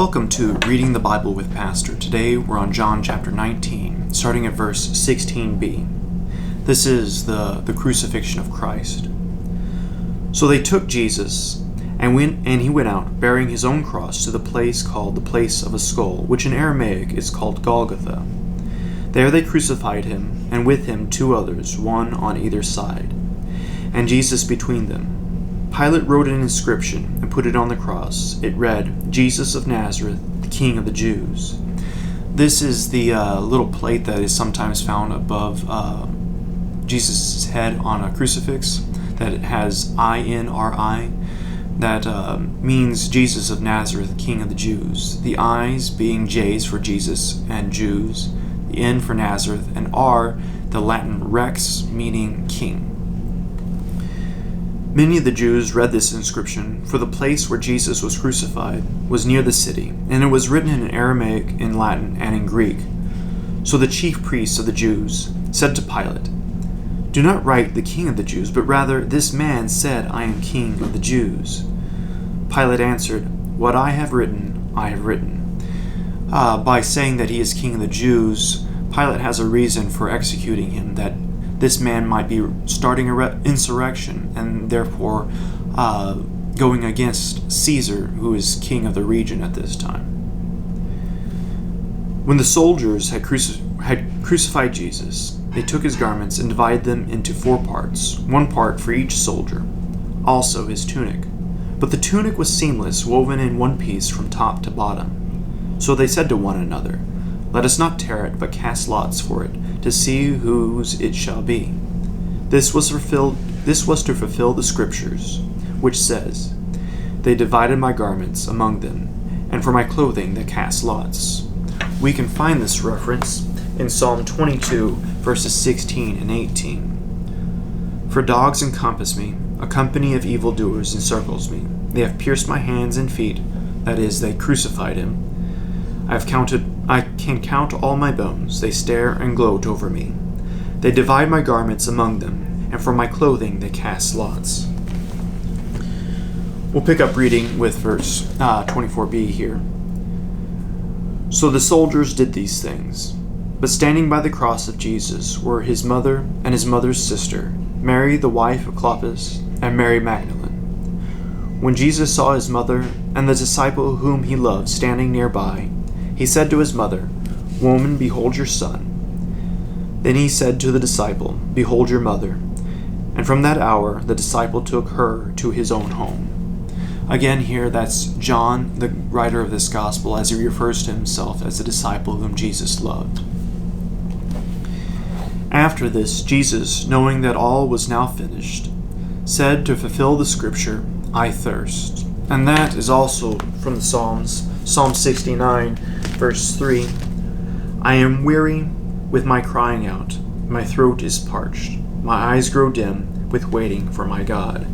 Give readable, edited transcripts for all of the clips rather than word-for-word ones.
Welcome to Reading the Bible with Pastor. Today we're on John chapter 19, starting at verse 16b. This is the crucifixion of Christ. So they took Jesus, and he went out, bearing his own cross, to the place called the place of a skull, which in Aramaic is called Golgotha. There they crucified him, and with him two others, one on either side, and Jesus between them. Pilate wrote an inscription and put it on the cross. It read, "Jesus of Nazareth, the King of the Jews." This is the little plate that is sometimes found above Jesus' head on a crucifix that it has INRI. That means Jesus of Nazareth, King of the Jews. The I's being J's for Jesus and Jews, the N for Nazareth, and R, the Latin Rex, meaning King. Many of the Jews read this inscription, for the place where Jesus was crucified was near the city, and it was written in Aramaic, in Latin, and in Greek. So the chief priests of the Jews said to Pilate, "Do not write the King of the Jews, but rather, this man said, 'I am King of the Jews.'" Pilate answered, "What I have written, I have written." By saying that he is King of the Jews, Pilate has a reason for executing him, that this man might be starting an insurrection and therefore going against Caesar, who is king of the region at this time. When the soldiers had crucified Jesus, they took his garments and divided them into 4 parts, 1 part for each soldier, also his tunic. But the tunic was seamless, woven in one piece from top to bottom. So they said to one another, "Let us not tear it, but cast lots for it, to see whose it shall be." This was to fulfill the Scriptures, which says, "They divided my garments among them, and for my clothing they cast lots." We can find this reference in Psalm 22, verses 16 and 18. "For dogs encompass me, a company of evildoers encircles me. They have pierced my hands and feet," that is, they crucified him. I can count all my bones. They stare and gloat over me. They divide my garments among them, and for my clothing they cast lots. We'll pick up reading with verse 24b here. So the soldiers did these things. But standing by the cross of Jesus were his mother and his mother's sister, Mary the wife of Clopas, and Mary Magdalene. When Jesus saw his mother and the disciple whom he loved standing nearby, he said to his mother, "Woman, behold your son." Then he said to the disciple, "Behold your mother." And from that hour the disciple took her to his own home. Again here, that's John, the writer of this gospel, as he refers to himself as the disciple whom Jesus loved. After this, Jesus, knowing that all was now finished, said to fulfill the scripture, "I thirst." And that is also from the Psalms, Psalm 69, verse 3. "I am weary with my crying out. My throat is parched. My eyes grow dim with waiting for my God."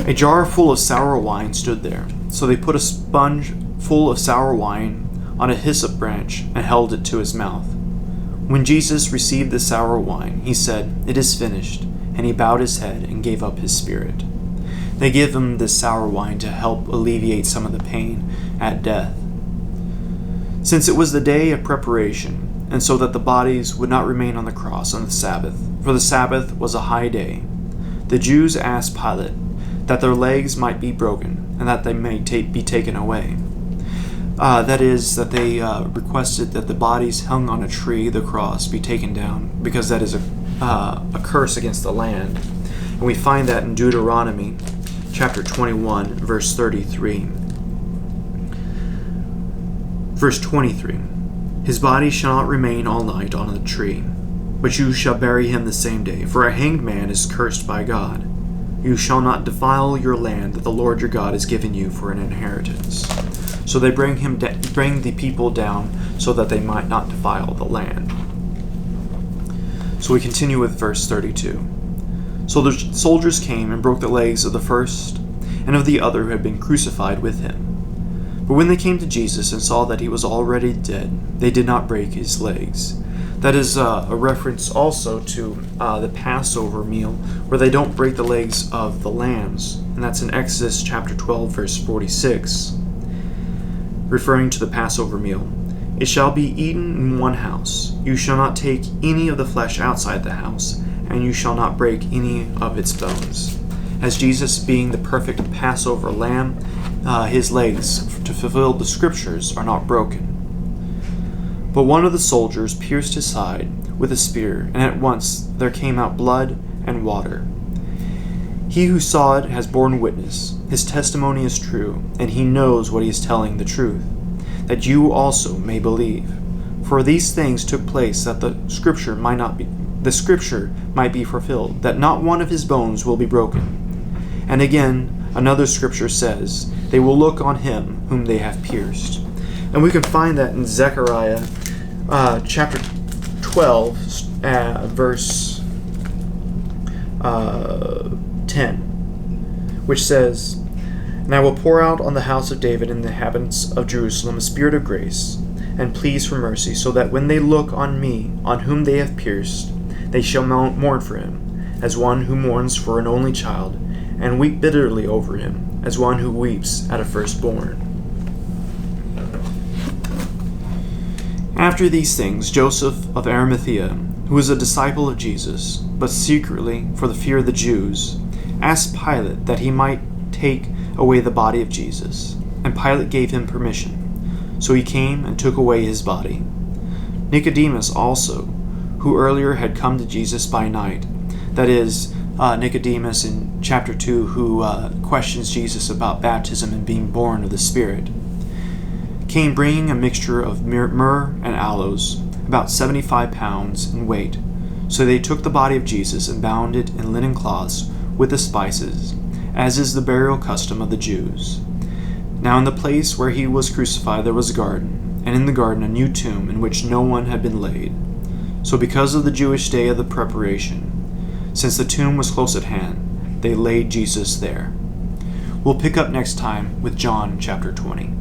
A jar full of sour wine stood there. So they put a sponge full of sour wine on a hyssop branch and held it to his mouth. When Jesus received the sour wine, he said, "It is finished," and he bowed his head and gave up his spirit. They give him this sour wine to help alleviate some of the pain at death. Since it was the day of preparation, and so that the bodies would not remain on the cross on the Sabbath, for the Sabbath was a high day, the Jews asked Pilate that their legs might be broken and that they may be taken away. That is, that they requested that the bodies hung on a tree, the cross, be taken down, because that is a curse against the land. And we find that in Deuteronomy chapter 21, verse 33. Verse 23, "His body shall not remain all night on the tree, but you shall bury him the same day, for a hanged man is cursed by God. You shall not defile your land that the Lord your God has given you for an inheritance." So they bring the people down so that they might not defile the land. So we continue with verse 32. "So the soldiers came and broke the legs of the first and of the other who had been crucified with him. But when they came to Jesus and saw that he was already dead, they did not break his legs." That is a reference also to the Passover meal, where they don't break the legs of the lambs, and and that's in Exodus chapter 12, verse 46, referring to the Passover meal. It shall be eaten in one house. You shall not take any of the flesh outside the house, and you shall not break any of its bones. As Jesus, being the perfect Passover lamb, his legs, to fulfill the scriptures, are not broken. But one of the soldiers pierced his side with a spear, and at once there came out blood and water. He who saw it has borne witness. His testimony is true, and he knows what he is telling the truth, that you also may believe. For these things took place that the scripture might be fulfilled, that not one of his bones will be broken. And again, another scripture says, they will look on him whom they have pierced. And we can find that in Zechariah chapter 12, verse 10, which says, And I will pour out on the house of David and the inhabitants of Jerusalem a spirit of grace and pleas for mercy, so that when they look on me, on whom they have pierced, they shall mourn for him, as one who mourns for an only child, and weep bitterly over him, as one who weeps at a firstborn. After these things, Joseph of Arimathea, who was a disciple of Jesus, but secretly, for the fear of the Jews, asked Pilate that he might take away the body of Jesus, and Pilate gave him permission. So he came and took away his body. Nicodemus also, who earlier had come to Jesus by night, that is, Nicodemus in chapter 2, who questions Jesus about baptism and being born of the Spirit, came bringing a mixture of myrrh and aloes, about 75 pounds in weight. So they took the body of Jesus and bound it in linen cloths with the spices, as is the burial custom of the Jews. Now in the place where he was crucified there was a garden, and in the garden a new tomb in which no one had been laid. So because of the Jewish day of the preparation, since the tomb was close at hand, they laid Jesus there. We'll pick up next time with John chapter 20.